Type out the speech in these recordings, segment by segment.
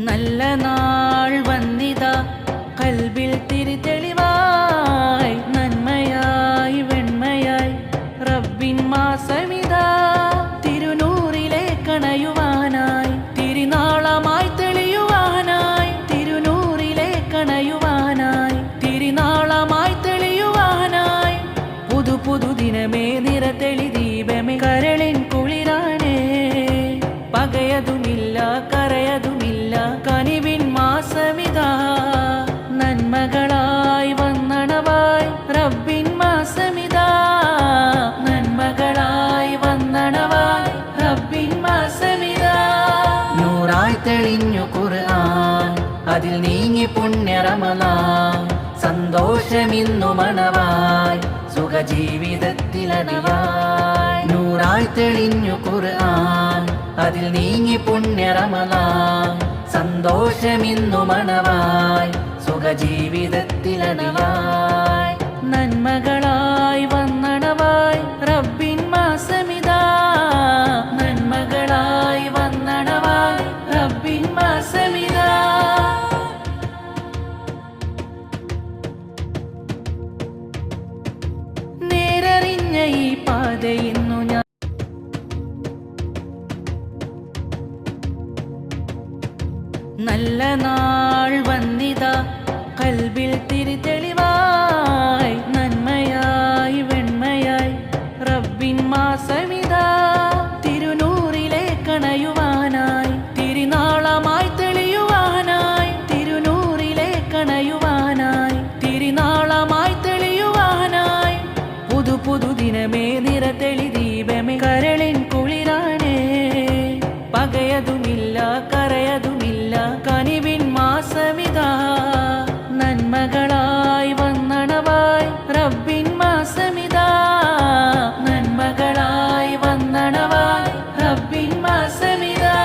നല്ല നാൾ വന്നിതാ കൽബിൽ തിരിതെളിവായി നന്മയായി വെണ്മയായി റബ്ബിൻ മാസമിതാ തിരുനൂറിലെ കണയുവാനായി തിരുനാളമായി തെളിയുവാനായി തിരുനൂറിലെ കണയുവാനായി തിരുനാളമായി തെളിയുവാനായി പുതു പുതു ദിനമേ നിറതെളി ദീപമേ കരളിൻ കുളിരാനേ പകയതുമില്ല കരയതുമില്ല കനിവിൻ മാസമിതാ നന്മകളായി വന്നണവായി റബ്ബിൻ മാസമിതാ നന്മകളായി വന്നണവായി റബ്ബിൻ മാസമിതാ നൂറായി തെളിഞ്ഞു ഖുർആൻ അതിൽ നീങ്ങി പുണ്യ റമളാൻ സന്തോഷമിന്നു മണവായി സുഖജീവിതത്തിലതിയായി നൂറായി തെളിഞ്ഞു ഖുർആൻ അതിൽ നീങ്ങി പുണ്യ റമളാൻ സന്തോഷമിന്നു മണവായി സുഖജീവിതത്തിലതിയായി നന്മകളായി വന്നണവായി റബ്ബിൻ മാസമിതാ നന്മകളായി വന്നണവായി റബ്ബിൻ മാസമിതാ നേരറിഞ്ഞ ഈ പാതയിന്നു ഞാൻ നല്ല നാൾ വന്നിതാ കൽബിൽ തിരിതെളിവായി നന്മയായി വെണ്മയായി റബ്ബിൻ മാസമിതാ തിരുനൂറിലെ കണയുവാനായി തിരുനാളമായി തെളിയുവാനായി തിരുനൂറിലെ കണയുവാനായി തിരുനാളമായി തെളിയുവാനായി പുതു പുതു ദിനമേ നിറതെളി ദീപമേ കരളിൻ കുളിരാനേ പകയതുമില്ല കരയതുമില്ല കനിവിൻ മാസമിതാ നന്മകളായി വന്നണവായി റബ്ബിൻ മാസമിതാ നന്മകളായി വന്നണവായി റബ്ബിൻ മാസമിതാ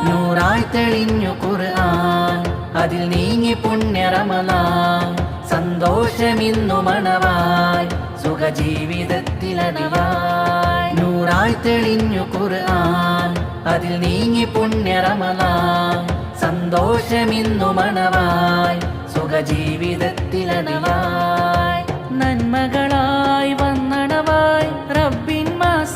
നൂറായി തെളിഞ്ഞു ഖുർആൻ അതിൽ നീങ്ങി പുണ്യ റമളാൻ സന്തോഷമിന്നു മണവായി സുഖജീവിതത്തിലതിയായി നൂറായി തെളിഞ്ഞു ഖുർആൻ അതിൽ നീങ്ങി പുണ്യ റമളാൻ സന്തോഷമിന്നു മണവായി സുഖജീവിതത്തിലതിയായി നന്മകളായി വന്നണവായി റബ്ബിൻ മാസമിതാ